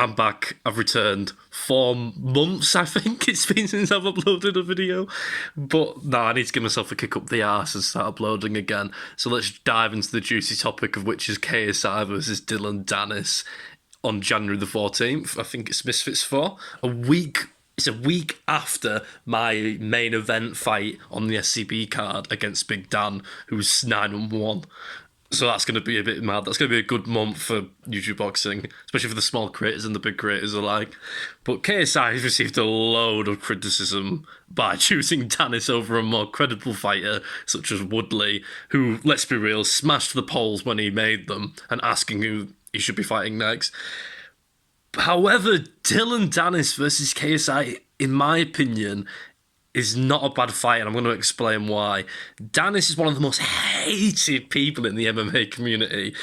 I'm back. I've returned 4 months, I think it's been since I've uploaded a video. But no, I need to give myself a kick up the arse and start uploading again. So let's dive into the juicy topic of which is KSI versus Dillon Danis on January the 14th. I think it's Misfits 4. It's a week after my main event fight on the SCB card against Big Dan, who's 9-1. So that's going to be a bit mad. That's going to be a good month for YouTube boxing, especially for the small creators and the big creators alike. But KSI has received a load of criticism by choosing Danis over a more credible fighter such as Woodley, who, let's be real, smashed the polls when he made them and asking who he should be fighting next. However, Dillon Danis versus KSI, in my opinion, is not a bad fight, and I'm going to explain why. Danis is one of the most hated people in the MMA community.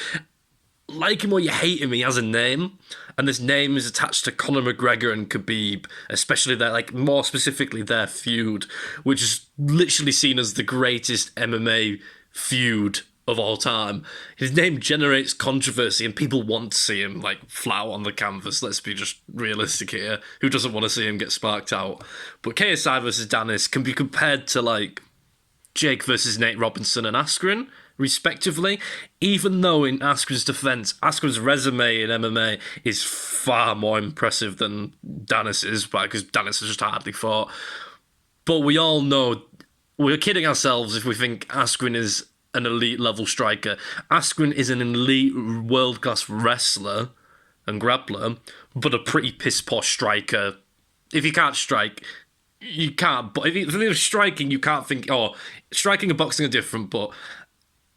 Like him or you hate him, he has a name, and this name is attached to Conor McGregor and Khabib, especially more specifically their feud, which is literally seen as the greatest MMA feud of all time. His name generates controversy and people want to see him flout on the canvas. Let's be just realistic here. Who doesn't want to see him get sparked out? But KSI versus Danis can be compared to Jake versus Nate Robinson and Askren, respectively, even though in Askren's defense, Askren's resume in MMA is far more impressive than Danis's, because Danis has just hardly fought. But we all know, we're kidding ourselves if we think Askren is an elite level striker. Askren is an elite world class wrestler and grappler, but a pretty piss poor striker. If you can't strike, you can't. But if you're striking, you can't think. Oh, striking and boxing are different. But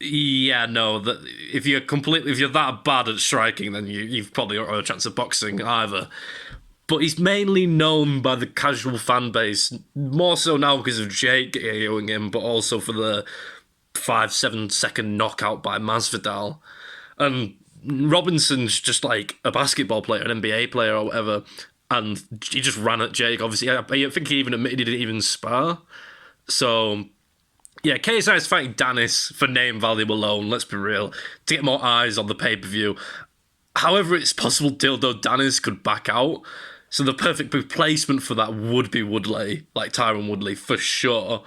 yeah, no. That if you're that bad at striking, then you've probably got no chance of boxing either. But he's mainly known by the casual fan base, more so now because of Jake KOing him, but also for the 5-7 second knockout by Masvidal. And Robinson's just like a basketball player, an NBA player or whatever, and he just ran at Jake. Obviously, I think he even admitted he didn't even spar. So yeah, KSI is fighting Danis for name value alone, let's be real, to get more eyes on the pay-per-view. However, it's possible Dildo Danis could back out, so the perfect replacement for that would be Woodley, like Tyron Woodley, for sure.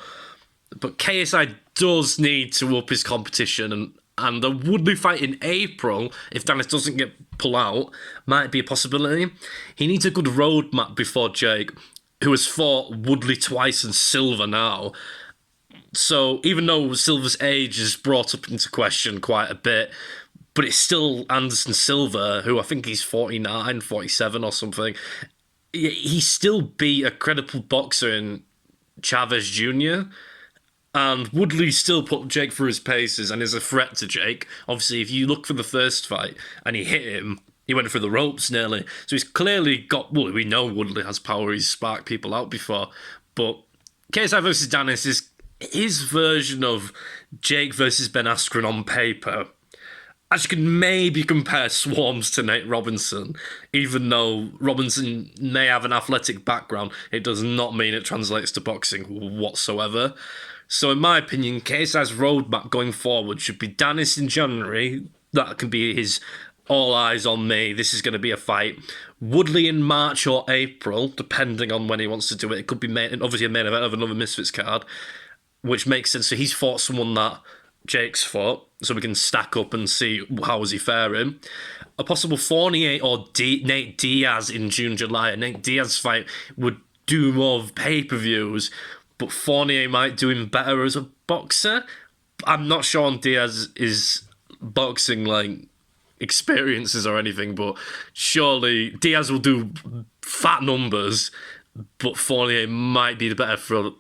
But KSI does need to up his competition, and the Woodley fight in April, if Danis doesn't get pulled out, might be a possibility. He needs a good roadmap before Jake, who has fought Woodley twice and Silva now. So even though Silva's age is brought up into question quite a bit, but it's still Anderson Silva, who I think he's 49, 47 or something. He still beat a credible boxer in Chavez Jr., and Woodley still put Jake through his paces and is a threat to Jake. Obviously, if you look for the first fight and he hit him, he went through the ropes nearly. So he's clearly got... Well, we know Woodley has power. He's sparked people out before. But KSI versus Danis is his version of Jake versus Ben Askren on paper. As you can maybe compare Swarms to Nate Robinson, even though Robinson may have an athletic background, it does not mean it translates to boxing whatsoever. So in my opinion, KSI's roadmap going forward should be Danis in January. That can be his all eyes on me. This is going to be a fight. Woodley in March or April, depending on when he wants to do it. It could be obviously a main event of another Misfits card, which makes sense. So he's fought someone that Jake's fought, so we can stack up and see how is he faring. A possible Fournier or Nate Diaz in June, July. A Nate Diaz fight would do more of pay-per-views, but Fournier might do him better as a boxer. I'm not sure on Diaz's boxing experiences or anything, but surely Diaz will do fat numbers, but Fournier might be the better for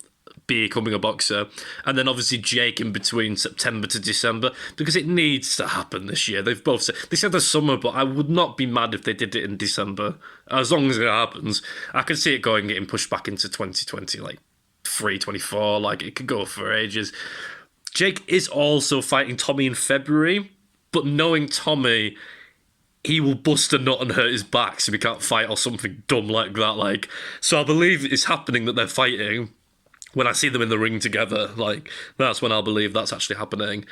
becoming a boxer. And then obviously Jake in between September to December, because it needs to happen this year. They've both said, they said the summer, but I would not be mad if they did it in December, as long as it happens. I can see it getting pushed back into 2020, 324, it could go for ages. Jake is also fighting Tommy in February, but knowing Tommy, he will bust a nut and hurt his back so he can't fight or something dumb like that. So I believe it's happening that they're fighting. when I see them in the ring together, like, that's when I'll believe that's actually happening.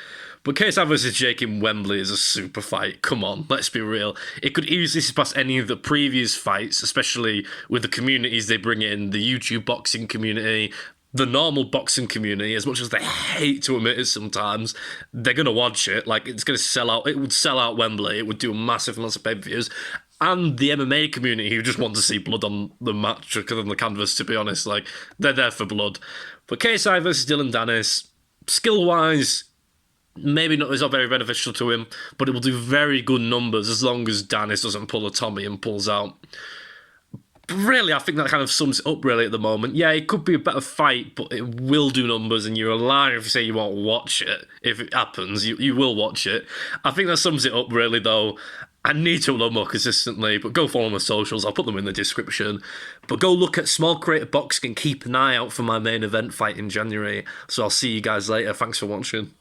But KSI versus Jake in Wembley is a super fight. Come on, let's be real. It could easily surpass any of the previous fights, especially with the communities they bring in, the YouTube boxing community, the normal boxing community. As much as they hate to admit it sometimes, they're going to watch it. Like, it's going to sell out. It would sell out Wembley. It would do massive amounts of pay-per-views. And the MMA community who just want to see blood on the match, on the canvas, to be honest. Like, they're there for blood. But KSI versus Dillon Danis, skill-wise, maybe not, it's not very beneficial to him, but it will do very good numbers as long as Danis doesn't pull a Tommy and pulls out. But really, I think that kind of sums it up, really, at the moment. Yeah, it could be a better fight, but it will do numbers, and you're a liar if you say you won't watch it. If it happens, you will watch it. I think that sums it up, really, though. I need to upload more consistently, but go follow my socials. I'll put them in the description. But go look at Small Creator Boxing and keep an eye out for my main event fight in January. So I'll see you guys later. Thanks for watching.